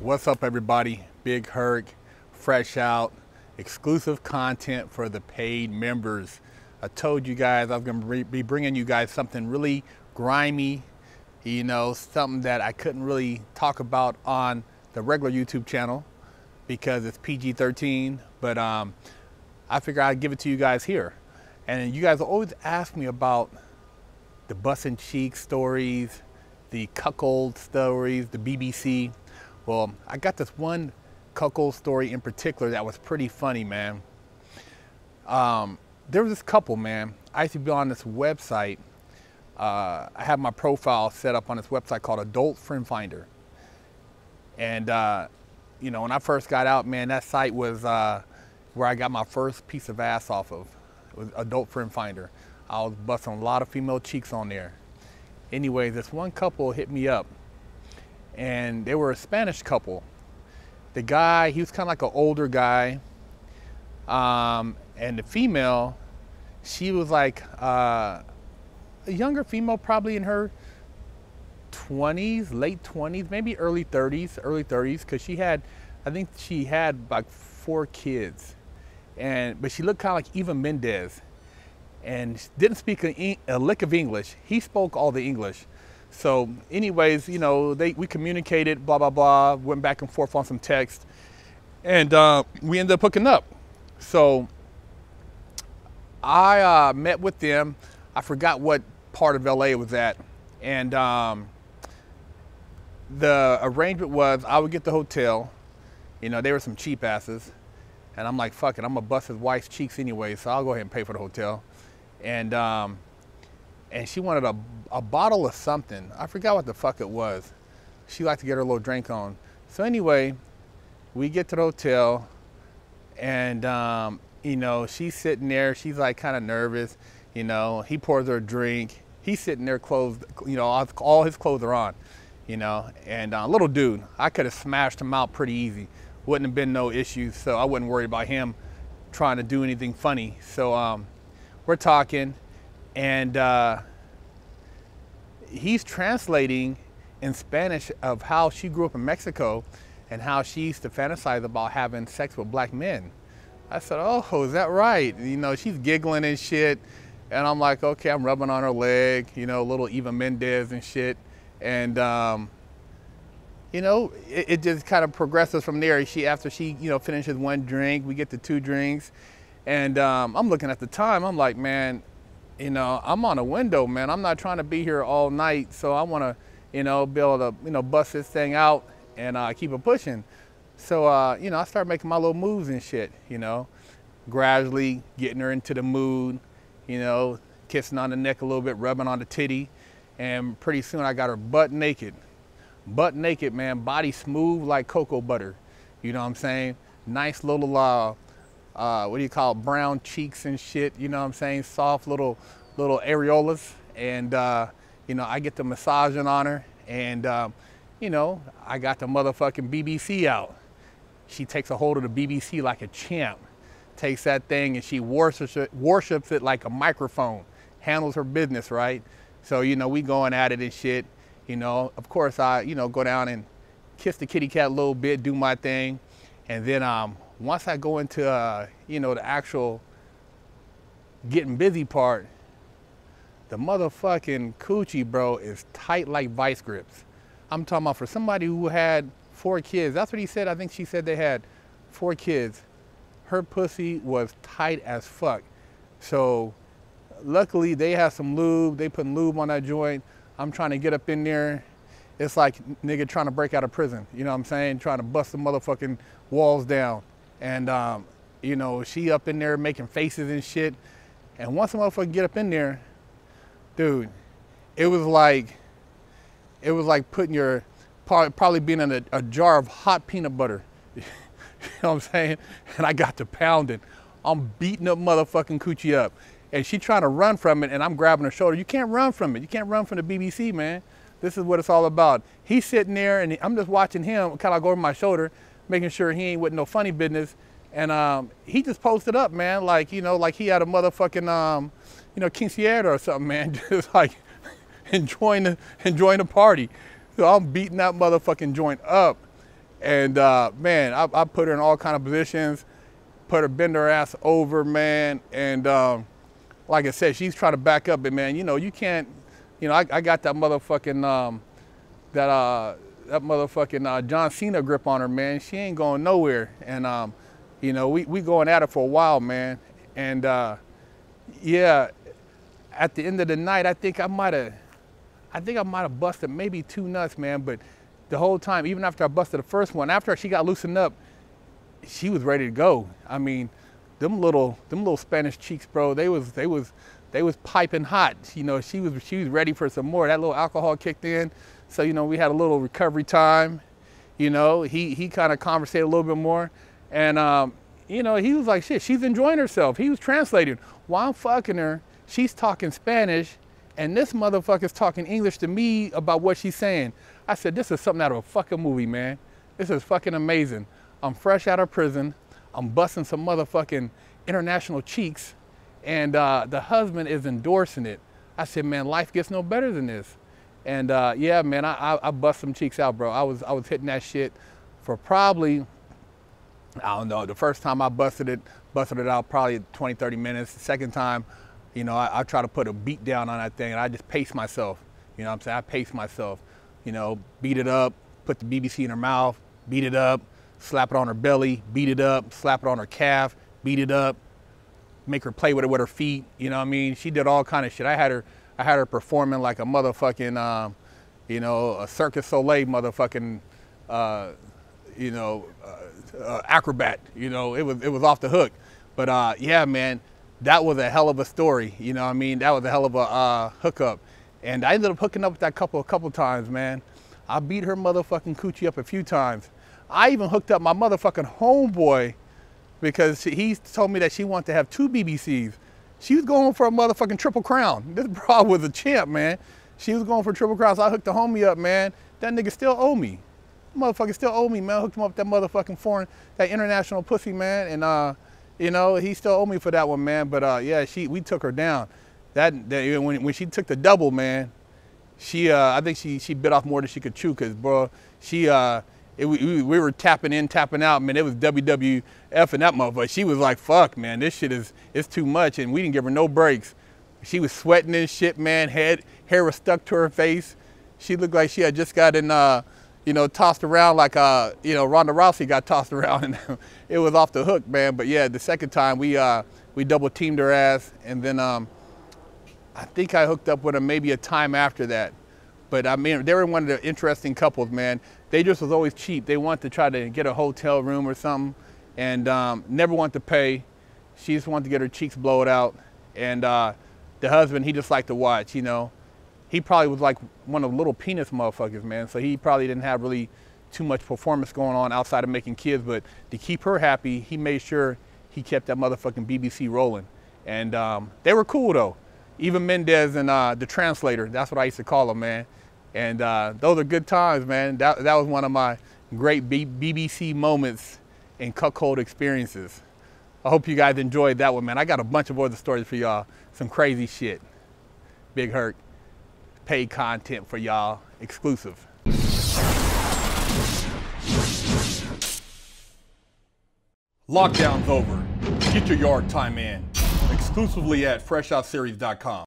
What's up, everybody? Big Herc, fresh out, exclusive content for the paid members. I told you guys I was going to be bringing you guys something really grimy, you know, something that I couldn't really talk about on the regular YouTube channel because it's PG-13, but I figured I'd give it to you guys here. And you guys always ask me about the bussin' cheek stories, the cuckold stories, the BBC. Well, I got this one cuckold story in particular that was pretty funny, man. There was this couple, man. I used to be on this website. I have my profile set up on this website called Adult Friend Finder. And, you know, when I first got out, man, that site was where I got my first piece of ass off of. It was Adult Friend Finder. I was busting a lot of female cheeks on there. Anyway, this one couple hit me up, and they were a Spanish couple. The guy, he was kind of like an older guy, and the female, she was like a younger female, probably in her 20s, late 20s, maybe early 30s, because she had, I think she had like 4 kids, but she looked kind of like Eva Mendes, and didn't speak a lick of English. He spoke all the English. So anyways, you know, we communicated, blah, blah, blah, went back and forth on some text, and we ended up hooking up. So I met with them. I forgot what part of LA it was at. And the arrangement was I would get the hotel. You know, they were some cheap asses. And I'm like, fuck it, I'm gonna bust his wife's cheeks anyway, so I'll go ahead and pay for the hotel. And she wanted a bottle of something. I forgot what the fuck it was. She liked to get her little drink on. So anyway, we get to the hotel, and you know, she's sitting there. She's like kind of nervous. You know, he pours her a drink. He's sitting there clothed, you know, all his clothes are on, you know. And little dude, I could have smashed him out pretty easy. Wouldn't have been no issues. So I wasn't worried about him trying to do anything funny. So we're talking, and he's translating in Spanish of how she grew up in Mexico and how she used to fantasize about having sex with black men. I said, oh, is that right? You know, she's giggling and shit. And I'm like, okay, I'm rubbing on her leg, you know, little Eva Mendes and shit. And, you know, it just kind of progresses from there. After she, you know, finishes 1 drink, we get to 2 drinks. And I'm looking at the time, I'm like, man, you know, I'm on a window, man. I'm not trying to be here all night. So I want to, you know, be able to, you know, bust this thing out and keep it pushing. So, you know, I start making my little moves and shit, you know, gradually getting her into the mood, you know, kissing on the neck a little bit, rubbing on the titty. And pretty soon I got her butt naked, man, body smooth like cocoa butter. You know what I'm saying? Nice little, what do you call it, brown cheeks and shit, you know what I'm saying? Soft little areolas. And, you know, I get the massaging on her, and, you know, I got the motherfucking BBC out. She takes a hold of the BBC like a champ, takes that thing and she worships it like a microphone, handles her business, right? So, you know, we going at it and shit. You know, of course I, you know, go down and kiss the kitty cat a little bit, do my thing. And then once I go into, you know, the actual getting busy part, the motherfucking coochie, bro, is tight like vice grips. I'm talking about for somebody who had 4 kids. That's what he said. I think she said they had 4 kids. Her pussy was tight as fuck. So luckily they had some lube. They put lube on that joint. I'm trying to get up in there. It's like nigga trying to break out of prison. You know what I'm saying? Trying to bust the motherfucking walls down. And, you know, she up in there making faces and shit. And once the motherfucker get up in there, dude, it was like putting your, probably being in a jar of hot peanut butter. You know what I'm saying? And I got to pounding. I'm beating up motherfucking coochie up. And she trying to run from it, and I'm grabbing her shoulder. You can't run from it. You can't run from the BBC, man. This is what it's all about. He's sitting there, and I'm just watching him kind of go over my shoulder, making sure he ain't with no funny business. And he just posted up, man, like, you know, like he had a motherfucking, you know, quinceañera or something, man. Just like enjoying the party. So I'm beating that motherfucking joint up. And man, I put her in all kind of positions, put her, bend her ass over, man. And like I said, she's trying to back up, but man, you know, you can't, you know, I got that motherfucking, that motherfucking John Cena grip on her, man. She ain't going nowhere. And you know, we going at it for a while, man. And yeah, at the end of the night, I think I might have busted maybe 2 nuts, man. But the whole time, even after I busted the first one, after she got loosened up, she was ready to go. I mean, them little Spanish cheeks, bro, they was piping hot. You know, she was ready for some more. That little alcohol kicked in. So, you know, we had a little recovery time. You know, he kind of conversated a little bit more. And, you know, he was like, shit, she's enjoying herself. He was translating. While I'm fucking her, she's talking Spanish, and this motherfucker's talking English to me about what she's saying. I said, this is something out of a fucking movie, man. This is fucking amazing. I'm fresh out of prison. I'm busting some motherfucking international cheeks, and the husband is endorsing it. I said, man, life gets no better than this. And yeah, man, I bust some cheeks out, bro. I was hitting that shit for probably, I don't know, the first time I busted it out probably 20, 30 minutes. The second time, you know, I try to put a beat down on that thing, and I just pace myself. You know what I'm saying? I pace myself. You know, beat it up, put the BBC in her mouth, beat it up, slap it on her belly, beat it up, slap it on her calf, beat it up, make her play with it with her feet. You know what I mean? She did all kind of shit. I had her performing like a motherfucking, you know, a Cirque du Soleil motherfucking, you know, acrobat. You know, it was off the hook. But yeah, man, that was a hell of a story. You know what I mean? That was a hell of a hookup. And I ended up hooking up with that couple a couple times, man. I beat her motherfucking coochie up a few times. I even hooked up my motherfucking homeboy because he told me that she wanted to have 2 BBCs. She was going for a motherfucking triple crown. This broad was a champ, man. She was going for triple crowns. So I hooked the homie up, man. That nigga still owe me. Motherfucker still owe me, man. I hooked him up with that motherfucking foreign, that international pussy, man. And you know, he still owe me for that one, man. But yeah, we took her down. When she took the double, man, I think she bit off more than she could chew, cause bro, we were tapping in, tapping out, man. It was WWF and that motherfucker. She was like, fuck, man, this shit it's too much, and we didn't give her no breaks. She was sweating and shit, man. Hair was stuck to her face. She looked like she had just gotten, you know, tossed around like, you know, Ronda Rousey got tossed around, and it was off the hook, man. But yeah, the second time we double teamed her ass, and then I think I hooked up with her maybe a time after that. But I mean, they were one of the interesting couples, man. They just was always cheap. They wanted to try to get a hotel room or something, and never wanted to pay. She just wanted to get her cheeks blowed out. And the husband, he just liked to watch, you know. He probably was like one of the little penis motherfuckers, man. So he probably didn't have really too much performance going on outside of making kids. But to keep her happy, he made sure he kept that motherfucking BBC rolling. And they were cool, though. Even Mendez and the translator, that's what I used to call them, man. And those are good times, man. That was one of my great BBC moments and cuckold experiences. I hope you guys enjoyed that one, man. I got a bunch of other stories for y'all. Some crazy shit. Big Herc, paid content for y'all, exclusive. Lockdown's over. Get your yard time in. Exclusively at FreshOutSeries.com.